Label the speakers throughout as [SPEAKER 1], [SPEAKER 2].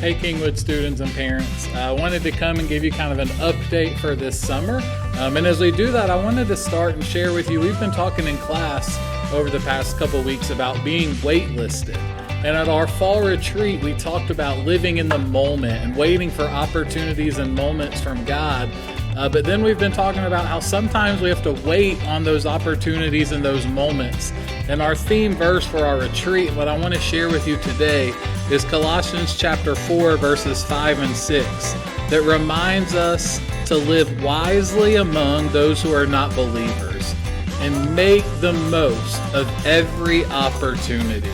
[SPEAKER 1] Hey Kingwood students and parents, I wanted to come and give you kind of an update for this summer. And as we do that, I wanted to start and share with you, we've been talking in class over the past couple weeks about being waitlisted. And at our fall retreat, we talked about living in the moment and waiting for opportunities and moments from God. But then we've been talking about how sometimes we have to wait on those opportunities and those moments. And our theme verse for our retreat, what I want to share with you today, is Colossians chapter 4, verses 5 and 6, that reminds us to live wisely among those who are not believers and make the most of every opportunity.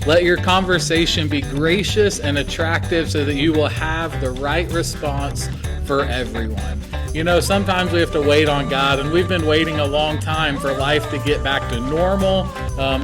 [SPEAKER 1] Let your conversation be gracious and attractive so that you will have the right response for everyone. You know, sometimes we have to wait on God, and we've been waiting a long time for life to get back to normal,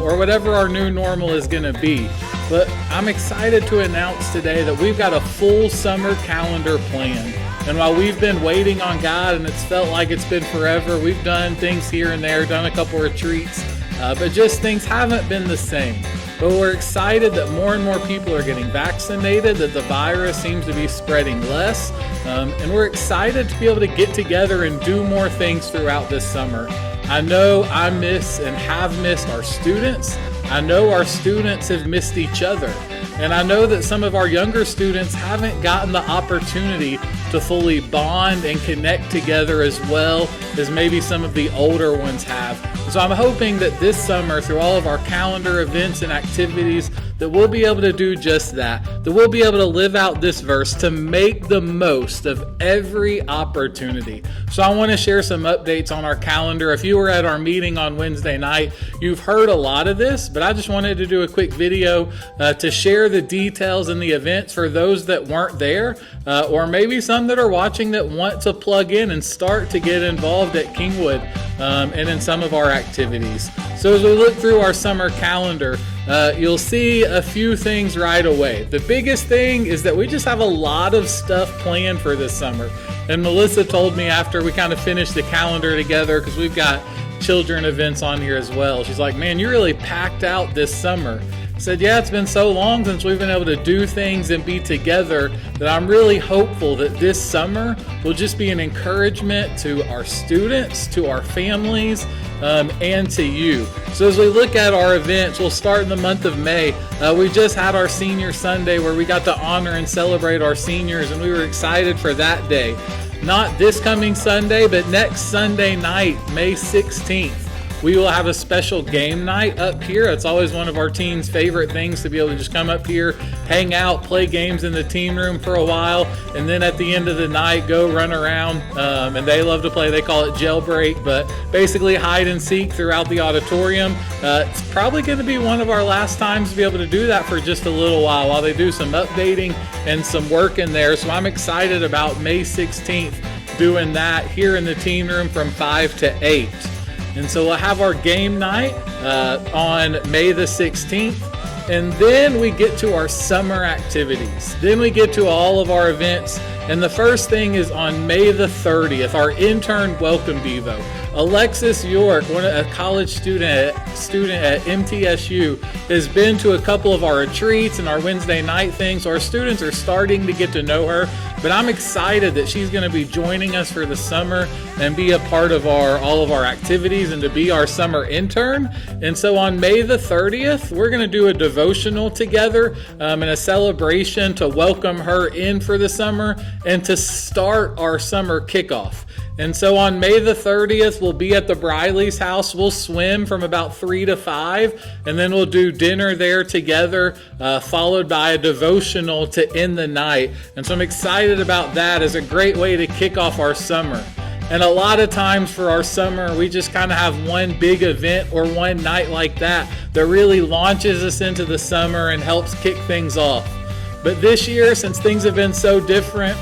[SPEAKER 1] or whatever our new normal is going to be. But I'm excited to announce today that we've got a full summer calendar planned. And while we've been waiting on God, and it's felt like it's been forever, we've done things here and there, done a couple retreats, but just things haven't been the same. But we're excited that more and more people are getting vaccinated, that the virus seems to be spreading less, and we're excited to be able to get together and do more things throughout this summer. I know I miss and have missed our students. I know our students have missed each other. And I know that some of our younger students haven't gotten the opportunity to fully bond and connect together as well as maybe some of the older ones have. So I'm hoping that this summer, through all of our calendar events and activities, that we'll be able to do just that we'll be able to live out this verse to make the most of every opportunity. So I want to share some updates on our calendar. If you were at our meeting on Wednesday night, you've heard a lot of this, but I just wanted to do a quick video to share the details and the events for those that weren't there, or maybe some that are watching that want to plug in and start to get involved at Kingwood and in some of our activities. So as we look through our summer calendar, you'll see a few things right away. The biggest thing is that we just have a lot of stuff planned for this summer. And Melissa told me after we kind of finished the calendar together, because we've got children events on here as well, she's like, man, you really packed out this summer. I said, yeah, it's been so long since we've been able to do things and be together that I'm really hopeful that this summer will just be an encouragement to our students, to our families, and to you. So as we look at our events, we'll start in the month of May. We just had our Senior Sunday where we got to honor and celebrate our seniors, and we were excited for that day. Not this coming Sunday, but next Sunday night, May 16th. We will have a special game night up here. It's always one of our teens' favorite things to be able to just come up here, hang out, play games in the team room for a while, and then at the end of the night, go run around. And they love to play, they call it jailbreak, but basically hide and seek throughout the auditorium. It's probably going to be one of our last times to be able to do that for just a little while they do some updating and some work in there. So I'm excited about May 16th doing that here in the team room from 5 to 8. And so we'll have our game night on May the 16th. And then we get to our summer activities. Then we get to all of our events. And the first thing is on May the 30th, our intern welcome Devo. Alexis York, a college student at MTSU, has been to a couple of our retreats and our Wednesday night things. So our students are starting to get to know her. But I'm excited that she's going to be joining us for the summer and be a part of all of our activities and to be our summer intern. And so on May the 30th, we're going to do a devotional together and a celebration to welcome her in for the summer and to start our summer kickoff. And so on May the 30th, we'll be at the Briley's house. We'll swim from about 3 to 5, and then we'll do dinner there together, followed by a devotional to end the night. And so I'm excited about that as a great way to kick off our summer. And a lot of times for our summer, we just kind of have one big event or one night like that really launches us into the summer and helps kick things off. But this year, since things have been so different,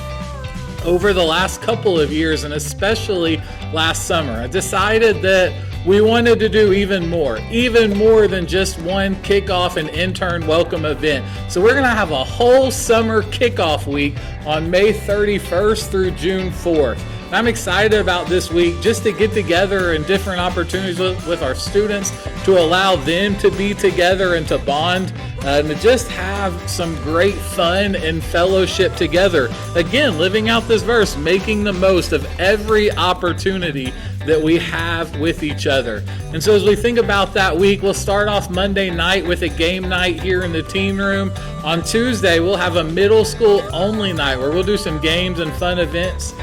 [SPEAKER 1] over the last couple of years, and especially last summer, I decided that we wanted to do even more than just one kickoff and intern welcome event. So we're going to have a whole summer kickoff week on May 31st through June 4th. And I'm excited about this week just to get together and different opportunities with our students to allow them to be together and to bond. and to just have some great fun and fellowship together. Again, living out this verse, making the most of every opportunity that we have with each other. And so as we think about that week, we'll start off Monday night with a game night here in the teen room. On Tuesday, we'll have a middle school only night where we'll do some games and fun events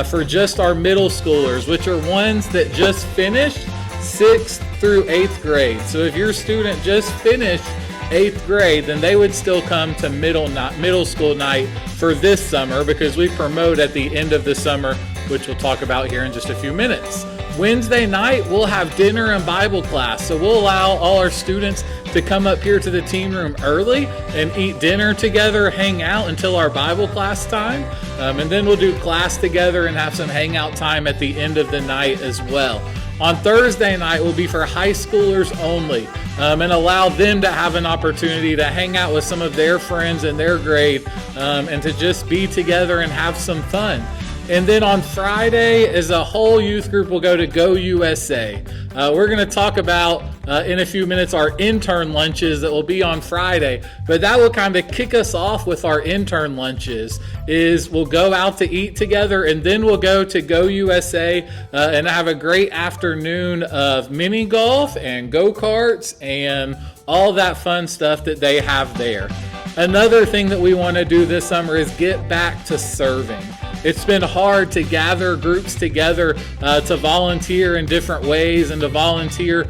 [SPEAKER 1] for just our middle schoolers, which are ones that just finished 6th through 8th grade. So if your student just finished 8th grade, then they would still come to middle school night for this summer, because we promote at the end of the summer, which we'll talk about here in just a few minutes. Wednesday night, we'll have dinner and Bible class. So we'll allow all our students to come up here to the teen room early and eat dinner together, hang out until our Bible class time. And then we'll do class together and have some hangout time at the end of the night as well. On Thursday night will be for high schoolers only, and allow them to have an opportunity to hang out with some of their friends in their grade, and to just be together and have some fun. And then on Friday, as a whole youth group, we'll go to Go USA. We're going to talk about in a few minutes our intern lunches that will be on Friday, but that will kind of kick us off with our intern lunches. Is we'll go out to eat together, and then we'll go to Go USA and have a great afternoon of mini golf and go-karts and all that fun stuff that they have there. Another thing that we want to do this summer is get back to serving. It's been hard to gather groups together to volunteer in different ways and to volunteer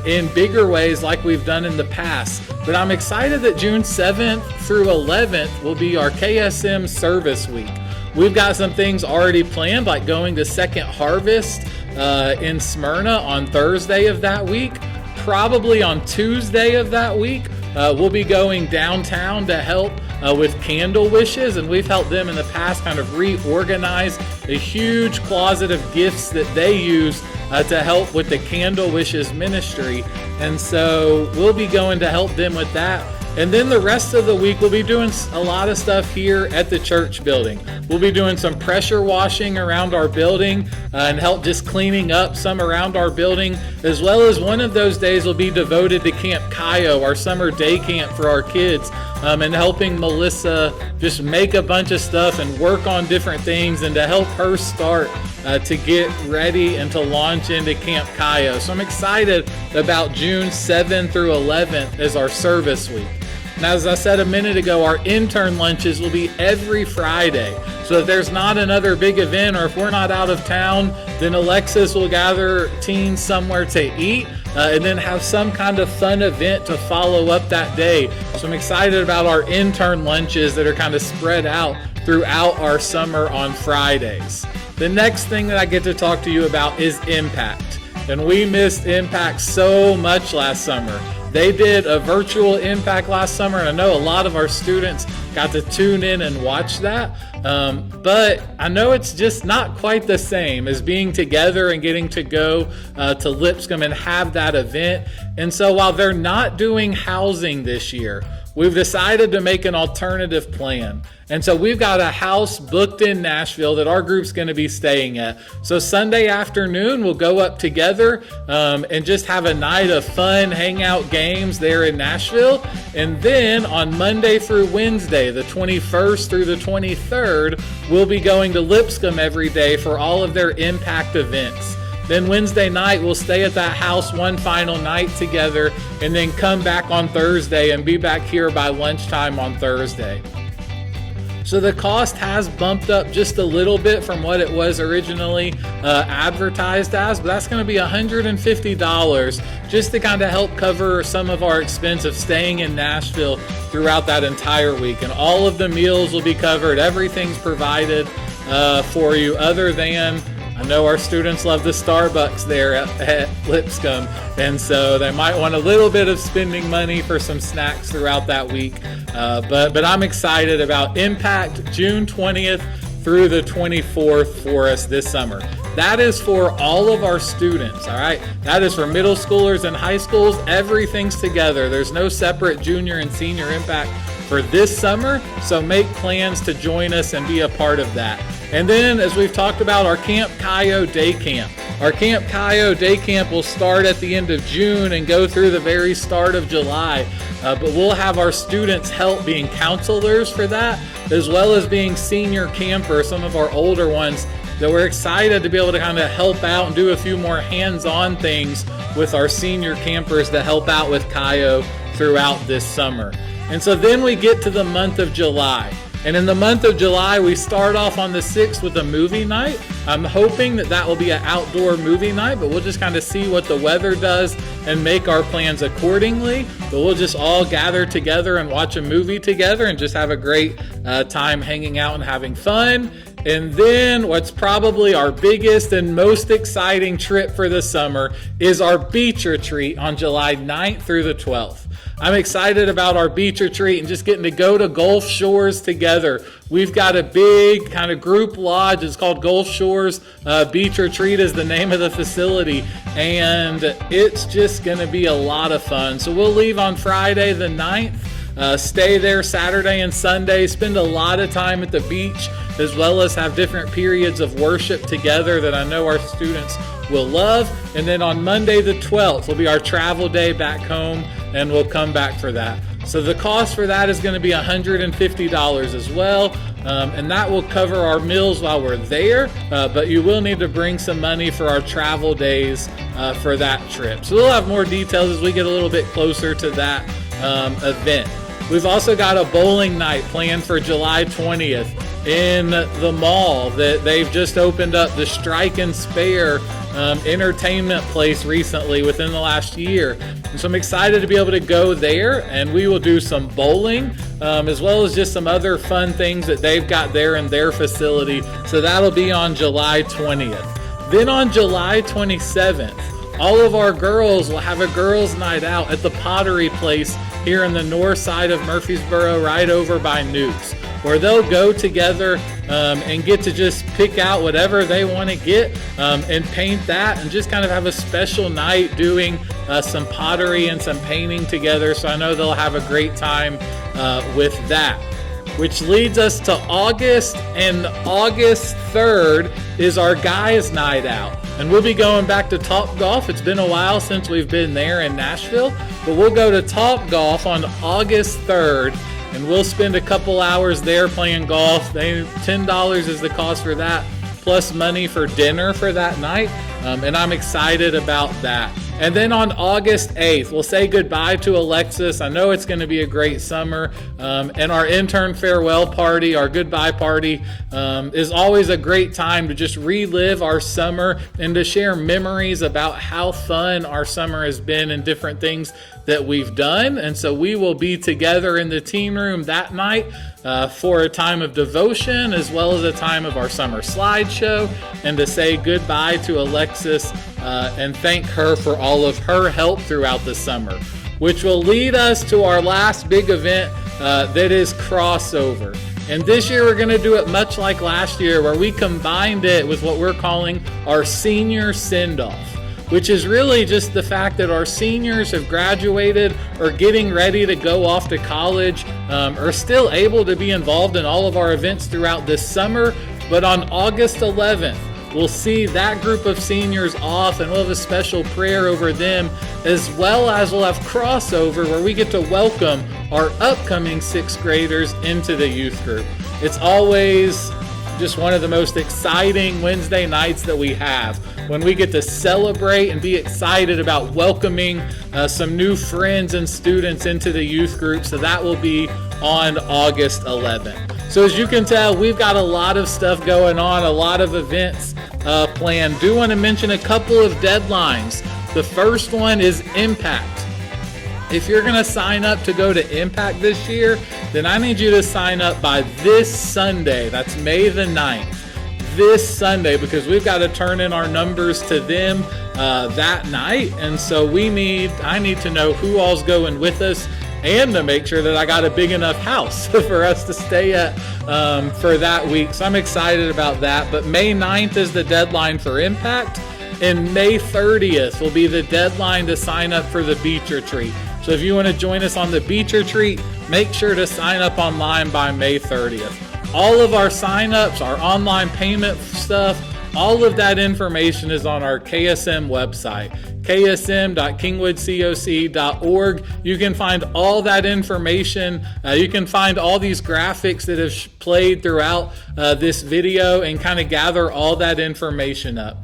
[SPEAKER 1] in bigger ways like we've done in the past. But I'm excited that June 7th through 11th will be our KSM Service Week. We've got some things already planned, like going to Second Harvest in Smyrna on Thursday of that week. Probably on Tuesday of that week, we'll be going downtown to help with candle wishes, and we've helped them in the past kind of reorganize a huge closet of gifts that they use to help with the Candle Wishes ministry. And so we'll be going to help them with that. And then the rest of the week, we'll be doing a lot of stuff here at the church building. We'll be doing some pressure washing around our building and help just cleaning up some around our building, as well as one of those days will be devoted to Camp Cayo, our summer day camp for our kids, and helping Melissa just make a bunch of stuff and work on different things and to help her start to get ready and to launch into Camp Cayo. So I'm excited about June 7th through 11th as our service week. Now, as I said a minute ago, our intern lunches will be every Friday. So if there's not another big event, or if we're not out of town, then Alexis will gather teens somewhere to eat and then have some kind of fun event to follow up that day. So I'm excited about our intern lunches that are kind of spread out throughout our summer on Fridays. The next thing that I get to talk to you about is Impact. And we missed Impact so much last summer. They did a virtual Impact last summer, and I know a lot of our students got to tune in and watch that. But I know it's just not quite the same as being together and getting to go to Lipscomb and have that event. And so while they're not doing housing this year, we've decided to make an alternative plan. And so we've got a house booked in Nashville that our group's going to be staying at. So Sunday afternoon, we'll go up together and just have a night of fun, hangout games there in Nashville. And then on Monday through Wednesday, the 21st through the 23rd, we'll be going to Lipscomb every day for all of their Impact events. Then Wednesday night, we'll stay at that house one final night together and then come back on Thursday and be back here by lunchtime on Thursday. So the cost has bumped up just a little bit from what it was originally advertised as, but that's going to be $150 just to kind of help cover some of our expense of staying in Nashville throughout that entire week. And all of the meals will be covered. Everything's provided for you, other than, I know our students love the Starbucks there at Lipscomb, and so they might want a little bit of spending money for some snacks throughout that week. But I'm excited about Impact June 20th through the 24th for us this summer. That is for all of our students, all right? That is for middle schoolers and high schools. Everything's together. There's no separate junior and senior Impact for this summer, so make plans to join us and be a part of that. And then, as we've talked about, our Camp Cayo Day Camp. Our Camp Cayo Day Camp will start at the end of June and go through the very start of July. But we'll have our students help being counselors for that, as well as being senior campers, some of our older ones that we're excited to be able to kind of help out and do a few more hands-on things with our senior campers to help out with Cayo throughout this summer. And so then we get to the month of July. And in the month of July, we start off on the 6th with a movie night. I'm hoping that will be an outdoor movie night, but we'll just kind of see what the weather does and make our plans accordingly. But we'll just all gather together and watch a movie together and just have a great time hanging out and having fun. And then what's probably our biggest and most exciting trip for the summer is our beach retreat on July 9th through the 12th. I'm excited about our beach retreat and just getting to go to Gulf Shores together. We've got a big kind of group lodge. It's called Gulf Shores Beach Retreat is the name of the facility. And it's just going to be a lot of fun. So we'll leave on Friday the 9th, stay there Saturday and Sunday, spend a lot of time at the beach, as well as have different periods of worship together that I know our students will love. And then on Monday the 12th will be our travel day back home, and we'll come back for that. So the cost for that is going to be $150 as well, and that will cover our meals while we're there, but you will need to bring some money for our travel days for that trip. So we'll have more details as we get a little bit closer to that event. We've also got a bowling night planned for July 20th in the mall that they've just opened up, the Strike and Spare entertainment place recently within the last year. And so I'm excited to be able to go there, and we will do some bowling as well as just some other fun things that they've got there in their facility. So that'll be on July 20th. Then on July 27th, all of our girls will have a girls' night out at the Pottery Place here in the north side of Murfreesboro, right over by Newk's, where they'll go together and get to just pick out whatever they want to get and paint that, and just kind of have a special night doing some pottery and some painting together. So I know they'll have a great time with that. Which leads us to August, and August 3rd is our guys' night out. And we'll be going back to Top Golf. It's been a while since we've been there in Nashville, but we'll go to Top Golf on August 3rd, and we'll spend a couple hours there playing golf. $10 is the cost for that, plus money for dinner for that night, and I'm excited about that. And then on August 8th, we'll say goodbye to Alexis. I know it's going to be a great summer. And our intern farewell party, our goodbye party, is always a great time to just relive our summer and to share memories about how fun our summer has been and different things that we've done. And so we will be together in the teen room that night for a time of devotion, as well as a time of our summer slideshow, and to say goodbye to Alexis and thank her for all of her help throughout the summer, which will lead us to our last big event that is crossover. And this year we're going to do it much like last year, where we combined it with what we're calling our senior send-off, which is really just the fact that our seniors have graduated or getting ready to go off to college, are still able to be involved in all of our events throughout this summer. But on August 11th, we'll see that group of seniors off, and we'll have a special prayer over them, as well as we'll have crossover where we get to welcome our upcoming sixth graders into the youth group. It's always just one of the most exciting Wednesday nights that we have, when we get to celebrate and be excited about welcoming some new friends and students into the youth group. So that will be on August 11th. So as you can tell, we've got a lot of stuff going on, a lot of events planned. Do want to mention a couple of deadlines. The first one is Impact. If you're going to sign up to go to Impact this year, then I need you to sign up by this Sunday. That's May the 9th. This Sunday, because we've got to turn in our numbers to them that night. And so I need to know who all's going with us, and to make sure that I got a big enough house for us to stay at for that week. So I'm excited about that. But May 9th is the deadline for Impact, and May 30th will be the deadline to sign up for the beach retreat. So if you want to join us on the beach retreat, make sure to sign up online by May 30th. All of our signups, our online payment stuff, all of that information is on our KSM website, ksm.kingwoodcoc.org. You can find all that information. You can find all these graphics that have played throughout this video and kind of gather all that information up.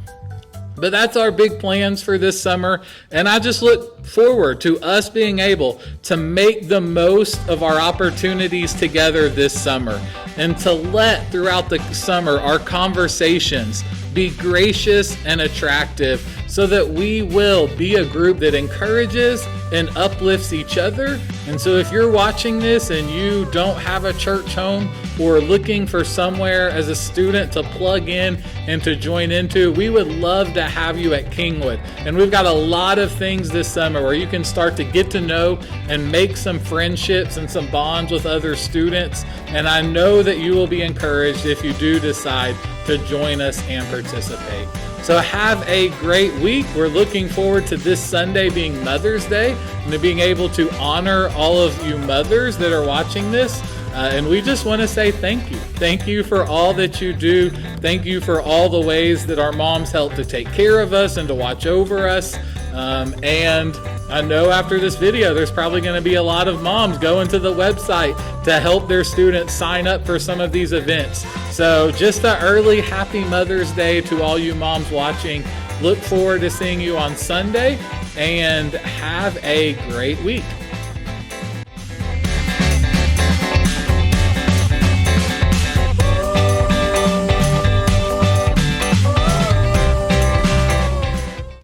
[SPEAKER 1] But that's our big plans for this summer, and I just look forward to us being able to make the most of our opportunities together this summer, and to let throughout the summer our conversations be gracious and attractive, so that we will be a group that encourages and uplifts each other. And so if you're watching this and you don't have a church home, or looking for somewhere as a student to plug in and to join into, we would love to have you at Kingwood. And we've got a lot of things this summer where you can start to get to know and make some friendships and some bonds with other students. And I know that you will be encouraged if you do decide to join us and participate. So have a great week. We're looking forward to this Sunday being Mother's Day, and to being able to honor all of you mothers that are watching this. And we just want to say thank you. Thank you for all that you do. Thank you for all the ways that our moms help to take care of us and to watch over us. And I know after this video, there's probably going to be a lot of moms going to the website to help their students sign up for some of these events. So just an early happy Mother's Day to all you moms watching. Look forward to seeing you on Sunday, and have a great week.